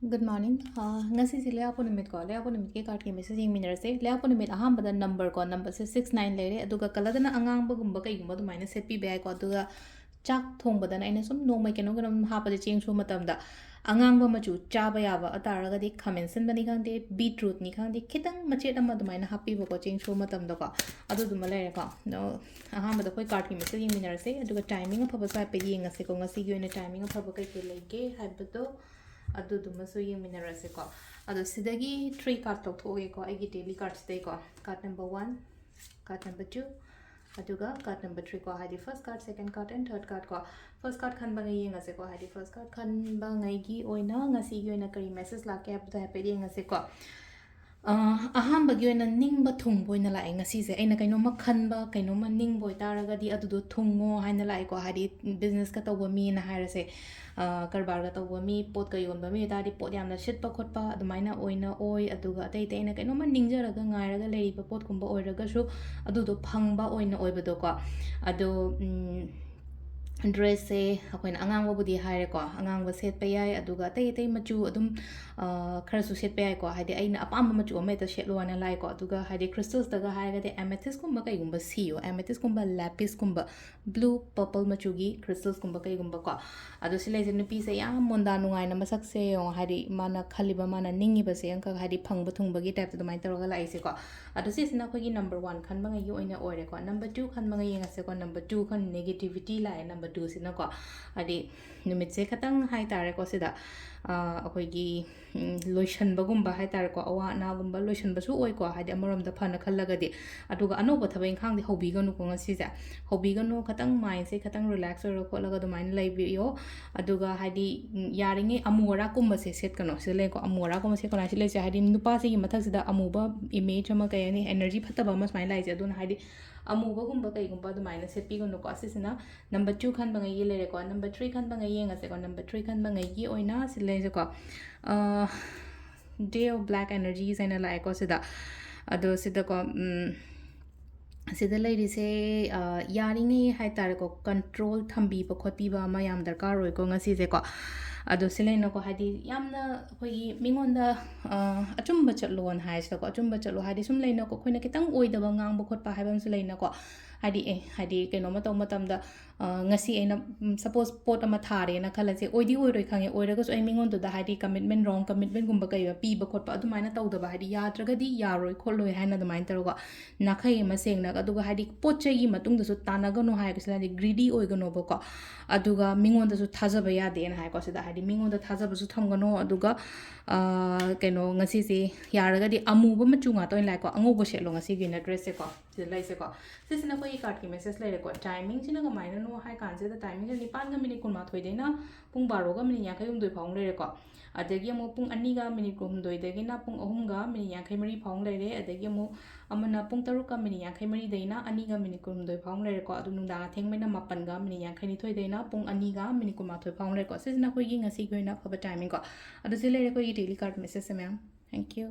Good morning. Ngasigi layout numit ko layout numit ke card ke message minner se layout numit aham bada number ko number se 69 lere aduga kalada na angang bagumba kai gumba dumaina set pi bai ko aduga chak thong bada na ina sum no mai keno ganam ha pada cheng chu matam da angang ba machu cha ba ya ba atara ga di comment sen bani khang de beetroot ni khang de khitang machet ama dumaina happy ba ko cheng chu matam da ko adu duma lere ko no aham bada koi card ke message minner se aduga timing of ba sa pe yeng ase ko ngasigi oina timing of ba kai ke lege haibado ꯑꯗꯨꯗꯨꯃꯁꯨ ꯌꯦꯡꯃꯤꯟꯅꯔꯁꯦꯀꯣ ꯑꯗꯣ ꯁꯤꯗꯒꯤ 3 card ꯇꯧꯊꯣꯛꯑꯒꯦꯀꯣ ꯑꯩꯒꯤ daily ꯀꯥꯔꯠꯁꯤꯗꯩꯀꯣ card number 1 card number 2 ꯑꯗꯨꯒ card number 3 ꯀꯣ ꯍꯥꯏꯗꯤ first card second card and third card ꯀꯣ first card ꯈꯟꯕꯉꯩ ꯌꯦꯡꯉꯁꯦꯀꯣ ꯍꯥꯏꯗꯤ ꯐꯔꯁꯠ ꯀꯥꯔꯠ ꯈꯟꯕꯉꯩꯒꯤ ꯑꯣꯏꯅ ꯉꯁꯤꯒꯤ ꯑꯣꯏꯅ ꯀꯔꯤ ꯃꯦꯁꯦꯖ ꯂꯥꯛꯀꯦ ꯍꯥꯏꯕꯗꯣ ꯍꯥꯏꯐꯦꯠ ꯌꯦꯡꯉꯁꯦꯀꯣ ꯑꯍꯥꯟꯕꯒꯤ ꯑꯣꯏꯅ ꯅꯤꯡꯕ ꯊꯨꯡꯕ ꯑꯣꯏꯅ ꯂꯥꯛꯑꯦ ꯉꯁꯤꯁꯦ ꯑꯩꯅ ꯀꯩꯅꯣꯝꯃ ꯈꯟꯕ ꯀꯩꯅꯣꯝꯃ ꯅꯤꯡꯕ ꯑꯣꯏꯇꯥꯔꯒꯗꯤ ꯑꯗꯨꯗꯣ ꯊꯨꯡꯉꯣ ꯍꯥꯏꯅ ꯂꯥꯛꯑꯦꯀꯣ ꯍꯥꯏꯗꯤ ꯕꯤꯖꯤꯅꯦꯁꯀ ꯇꯧꯕ ꯃꯤꯅ ꯍꯥꯏꯔꯁꯦ ꯀꯔꯕꯥꯔꯒ ꯇꯧꯕ ꯃꯤ ꯄꯣꯠꯀ ꯌꯣꯟꯕ ꯃꯤ ꯑꯣꯏꯇꯥꯔꯗꯤ ꯄꯣꯠ ꯌꯥꯝꯅ ꯁꯤꯠꯄ ꯈꯣꯠꯄ ꯑꯗꯨꯃꯥꯏꯅ ꯑꯣꯏꯅ ꯑꯣꯏ ꯑꯗꯨꯒ ꯑꯇꯩ ꯑꯇꯩ ꯑꯩꯅ ꯀꯩꯅꯣꯝꯃ ꯅꯤꯡꯖꯔꯒ ꯉꯥꯏꯔꯒ ꯂꯩꯔꯤꯕ ꯄꯣꯠꯀꯨꯝꯕ ꯑꯣꯏꯔꯒꯁꯨ ꯑꯗꯨꯗꯣ ꯐꯪꯕ ꯑꯣꯏꯅ ꯑꯣꯏꯕꯗꯣꯀꯣ ꯑꯗꯣ ꯗ꯭ꯔꯦꯁꯁꯦ ꯑꯩꯈꯣꯏꯅ ꯑꯉꯥꯡꯕꯕꯨꯗꯤ ꯍꯥꯏꯔꯦꯀꯣ ꯑꯉꯥꯡꯕ ꯁꯦꯠꯄ ꯌꯥꯏ ꯑꯗꯨꯒ ꯑꯇꯩ ꯑꯇꯩ ꯃꯆꯨ ꯑꯗꯨꯝ ꯈꯔꯁꯨ ꯁꯦꯠꯄ ꯌꯥꯏꯀꯣ ꯍꯥꯏꯗꯤ ꯑꯩꯅ ꯑꯄꯥꯝꯕ ꯃꯆꯨ ꯑꯃ ꯍꯦꯛꯇ ꯁꯦꯠꯂꯣ ꯍꯥꯏꯅ ꯂꯥꯛꯑꯦꯀꯣ ꯑꯗꯨꯒ ꯍꯥꯏꯗꯤ ꯈ꯭ꯔꯤꯁꯇꯜꯁꯇꯒ ꯍꯥꯏꯔꯒꯗꯤ ꯑꯦꯃꯦꯊꯤꯁꯀꯨꯝꯕ ꯀꯩꯒꯨꯝꯕ ꯁꯤꯌꯣ ꯑꯦꯃꯦꯊꯤꯁꯀꯨꯝꯕ ꯂꯦꯄꯤꯁꯀꯨꯝꯕ ꯕ꯭ꯂꯨ ꯄꯔꯄꯜ ꯃꯆꯨꯒꯤ ꯈ꯭ꯔꯤꯁꯇꯜꯁꯀꯨꯝꯕ ꯀꯩꯒꯨꯝꯕꯀꯣ ꯑꯗꯣ ꯁꯤ ꯂꯩꯁꯦ ꯅꯨꯄꯤꯁꯦ ꯌꯥꯝ ꯃꯣꯟꯗꯥ ꯅꯨꯡꯉꯥꯏꯅ ꯃꯁꯛꯁꯦ ꯌꯦꯡꯉꯣ ꯍꯥꯏꯗꯤ ꯃꯥꯅ ꯈꯜꯂꯤꯕ ꯃꯥꯅ ꯅꯤꯡꯉꯤꯕꯁꯦ ꯑꯪꯀ ꯍꯥꯏꯗꯤ ꯐꯪꯕ ꯊꯨꯡꯕꯒꯤ ꯇꯥꯏꯞꯇ ꯑꯗꯨꯃꯥꯏꯅ ꯇꯧꯔꯒ ꯂꯥꯛꯏꯁꯦꯀꯣ ꯑꯗꯣ ꯁꯤꯁꯤꯅ ꯑꯩꯈꯣꯏꯒꯤ ꯅꯝꯕꯔ 1 ꯈꯟꯕꯉꯩꯒꯤ ꯑꯣꯏꯅ ꯑꯣꯏꯔꯦꯀꯣ ꯅꯝꯕꯔ 2 ꯈꯟꯕꯉꯩ ꯌꯦꯡꯉꯁꯦꯀꯣ ꯅꯝꯕꯔ 2 ꯈꯟ ꯅꯦꯒꯦꯇꯤꯚꯤꯇꯤ ꯂꯥꯛꯑꯦ ꯅꯝꯕꯔ 2ꯁꯤꯅꯀꯣ ꯍꯥꯏꯗꯤ ꯅꯨꯃꯤꯠꯁꯦ ꯈꯇꯪ ꯍꯥꯏꯇꯥꯔꯦꯀꯣ ꯁꯤꯗ ꯑꯩꯈꯣꯏꯒꯤ ꯂꯣꯏꯁꯟꯕꯒꯨꯝꯕ ꯍꯥꯏꯇꯥꯔꯦꯀꯣ ꯑꯋꯥ ꯑꯅꯥꯒꯨꯝꯕ ꯂꯣꯏꯁꯟꯕꯁꯨ ꯑꯣꯏꯀꯣ ꯍꯥꯏꯗꯤ ꯑꯃꯔꯣꯝꯗ ꯐꯅ ꯈꯜꯂꯒꯗꯤ ꯑꯗꯨꯒ ꯑꯅꯧꯕ ꯊꯕꯛ ꯏꯪꯈꯥꯡꯗꯤ ꯍꯧꯕꯤꯒꯅꯨꯀꯣ ꯉꯁꯤꯁꯦ ꯍꯧꯕꯤꯒꯅꯨ ꯈꯇꯪ ꯃꯥꯏꯟꯁꯦ ꯈꯇꯪ ꯔꯤꯂꯦꯛꯁ ꯑꯣꯏꯔꯒ ꯈꯣꯠꯂꯒ ꯑꯗꯨꯃꯥꯏꯅ ꯂꯩꯕꯤꯌꯣ ꯑꯗꯨꯒ ꯍꯥꯏꯗꯤ ꯌꯥꯔꯤꯉꯩ ꯑꯃꯨ ꯑꯔꯥꯛꯀꯨꯝꯕꯁꯦ ꯁꯦꯠꯀꯅꯣ ꯁꯤꯗ ꯂꯩꯀꯣ ꯑꯃꯨ ꯑꯔꯥꯛꯀꯨꯝꯕ ꯁꯦꯠꯀꯅꯣ ꯍꯥꯏꯁꯤ ꯂꯩꯁꯦ ꯍꯥꯏꯗꯤ ꯅꯨꯄꯥꯁꯤꯒꯤ ꯃꯊꯛꯁꯤꯗ ꯑꯃꯨꯕ ꯏꯃꯦꯖ ꯑꯃ ꯀꯩ ꯍꯥꯏꯅꯤ ꯑꯦꯅꯔꯖꯤ ꯐꯠꯇꯕ ꯑꯃ ꯁꯨꯃꯥꯏꯅ ꯂꯥꯛꯏꯁꯦ ꯑꯗꯨꯅ ꯍꯥꯏꯗꯤ ꯑꯃꯨꯕꯒꯨꯝꯕ ꯀꯩꯒꯨꯝꯕ ꯑꯗꯨꯃꯥꯏꯅ ꯁꯦꯠꯄꯤꯒꯅꯨꯀꯣ ꯑꯁꯤꯁꯤꯅ ꯅꯝꯕꯔ 2 ꯈꯟꯕꯉꯩꯒꯤ ꯂꯩꯔꯦꯀꯣ ꯅꯝꯕꯔ 3 ꯈꯟꯕꯉꯩ ꯌꯦꯡꯉꯁꯦꯀꯣ ꯅꯝꯕर 3 ꯈꯟꯕꯉꯩꯒꯤ ꯑꯣꯏꯅ ꯁꯤ ꯂꯩꯁꯦꯀꯣ ꯗꯦ ꯑꯣꯐ ꯕ꯭ꯂꯦꯛ ꯑꯦꯅꯔꯖꯤꯁ ꯍꯥꯏꯅ ꯂꯥꯛꯑꯦꯀꯣ ꯁꯤꯗ ꯑꯗꯣ ꯁꯤꯗꯀꯣ ꯁꯤꯗ ꯂꯩꯔꯤꯁꯦ ꯌꯥꯔꯤꯉꯩ ꯍꯥꯏꯇꯥꯔꯦꯀꯣ ꯀꯟꯇ꯭ꯔꯣꯜ ꯊꯝꯕꯤꯕ ꯈꯣꯠꯄꯤꯕ ꯑꯃ ꯌꯥꯝ ꯗꯔꯀꯥꯔ ꯑꯣꯏꯀꯣ ꯉꯁꯤꯁꯦꯀꯣ ꯑꯗꯣ ꯁꯤ ꯂꯩꯅꯀꯣ ꯍꯥꯏꯗꯤ ꯌꯥꯝꯅ ꯑꯩꯈꯣꯏꯒꯤ ꯃꯤꯉꯣꯟꯗ ꯑꯆꯨꯝꯕ ꯆꯠꯂꯣꯅ ꯍꯥꯏꯁꯤꯗꯀꯣ ꯑꯆꯨꯝꯕ ꯆꯠꯂꯣ ꯍꯥꯏꯗꯤ ꯁꯨꯝ ꯂꯩꯅꯀꯣ ꯑꯩꯈꯣꯏꯅ ꯈꯤꯇꯪ ꯑꯣꯏꯗꯕ ꯉꯥꯡꯕ ꯈꯣꯠꯄ ꯍꯥꯏꯕ ꯑꯃꯁꯨ ꯂꯩꯅꯀꯣ ꯍꯥꯏꯗꯤ ꯍꯥꯏꯗꯤ ꯀꯩꯅꯣꯝꯃ ꯇꯧꯕ ꯃꯇꯝꯗ ꯉꯁꯤ ꯑꯩꯅ ꯁꯄꯣꯁ ꯄꯣꯠ ꯑꯃ ꯊꯥꯔꯦꯅ ꯈꯜꯂꯁꯦ ꯑꯣꯏꯗꯤ ꯑꯣꯏꯔꯣꯏ ꯈꯪꯉꯦ ꯑꯣꯏꯔꯒꯁꯨ ꯑꯩ ꯃꯤꯉꯣꯟꯗꯨꯗ ꯍꯥꯏꯗꯤ ꯀꯃꯤꯠꯃꯦꯟ ꯔꯣꯡ ꯀꯃꯤꯠꯃꯦꯟꯒꯨꯝꯕ ꯀꯩ ꯄꯤꯕ ꯈꯣꯠꯄ ꯑꯗꯨꯃꯥꯏꯅ ꯇꯧꯗꯕ ꯍꯥꯏꯗꯤ ꯌꯥꯗ꯭ꯔꯒꯗꯤ ꯌꯥꯔꯣꯏ ꯈꯣꯠꯂꯣꯏ ꯍꯥꯏꯅ ꯑꯗꯨꯃꯥꯏꯅ ꯇꯧꯔꯒ ꯅꯥꯈꯩ ꯑꯃ ꯁꯦꯡꯅꯒ ꯑꯗꯨꯒ ꯍꯥꯏꯗꯤ ꯄꯣꯠ ꯆꯩꯒꯤ ꯃꯇꯨꯡꯗꯁꯨ ꯇꯥꯟꯅꯒꯅꯨ ꯍꯥꯏꯕꯁꯤꯅ ꯍꯥꯏꯗꯤ ꯒ꯭ꯔꯤꯗꯤ ꯑꯣꯏꯒꯅꯣꯕꯀꯣ ꯑꯗꯨꯒ ꯃꯤꯉꯣꯟꯗꯁꯨ ꯊꯥꯖꯕ ꯌꯥꯗꯦꯅ ꯍꯥꯏꯀꯣ ꯁꯤꯗ ꯍꯥꯏꯗꯤ ꯃꯤꯉꯣꯟꯗ ꯊꯥꯖꯕꯁꯨ ꯊꯝꯒꯅꯣ ꯑꯗꯨꯒ ꯀꯩꯅꯣ ꯉꯁꯤꯁꯦ ꯌꯥꯔꯒꯗꯤ ꯑꯃꯨꯕ ꯃꯆꯨ ꯉꯥꯛꯇ ꯑꯣꯏꯅ ꯂꯥꯛꯑꯦꯀꯣ ꯑꯉꯧꯕ ꯁꯦꯠꯂꯣ ꯉꯁꯤꯒꯤꯅ ꯗ꯭ꯔꯦꯁꯁꯦꯀꯣ ꯁꯤꯗ ꯂꯩꯁꯦꯀꯣ ꯁꯤꯁꯤꯅ ꯑꯩꯈꯣꯏꯒꯤ ꯀꯥꯔꯠꯀꯤ ꯃꯦꯁꯦꯖ ꯂꯩꯔꯦꯀꯣ ꯇꯥꯏꯃꯤꯡꯁꯤꯅ ꯀꯃꯥꯏꯅꯅꯣ ꯍꯥꯏ ꯀꯥꯟꯁꯤꯗ ꯇꯥꯏꯃꯤꯡꯁꯦ 9ꯒ ꯃꯤꯅꯤꯠ 12ꯗꯩꯅ ꯄꯨꯡ 12ꯒ ꯃꯤꯅꯤꯠ 59 ꯐꯥꯎ ꯂꯩꯔꯦꯀꯣ ꯑꯗꯒꯤ ꯑꯃꯨꯛ ꯄꯨꯡ 2ꯒ ꯃꯤꯅꯤꯠ 9ꯗꯒꯤꯅ ꯄꯨꯡ 3ꯒ ꯃꯤꯅꯤꯠ 53 ꯐꯥꯎ ꯂꯩꯔꯦ ꯑꯗꯒꯤ ꯑꯃꯨꯛ ꯑꯃꯅ ꯄꯨꯡ 7ꯒ ꯃꯤꯅꯤꯠ 53ꯗꯩꯅ 2ꯒ ꯃꯤꯅꯤꯠ 12 ꯐꯥꯎ ꯂꯩꯔꯦꯀꯣ ꯑꯗꯨ ꯅꯨꯡꯗꯥꯡ ꯑꯊꯦꯡꯕꯩꯅ 7ꯒ ꯃꯤꯅꯤꯠ 52ꯗꯩꯅ ꯄꯨꯡ 2ꯒ ꯃꯤꯅꯤꯠ 12 ꯐꯥꯎ ꯂꯩꯔꯦꯀꯣ ꯁꯤꯁꯤꯅ ꯑꯩꯈꯣꯏꯒꯤ ꯉꯁꯤꯒꯤ ꯑꯣꯏꯅ ꯑꯐꯕ ꯇꯥꯏꯃꯤꯡ ꯀꯣ ꯑꯗꯨ ꯁꯤ ꯂꯩꯔꯦ ꯑꯩꯈꯣꯏꯒꯤ ꯗꯦꯂꯤ ꯀꯥꯔꯠ ꯃꯦꯁꯦꯖꯁꯦ ꯃꯌꯥꯝ ꯊꯦꯡꯛ ꯌꯨ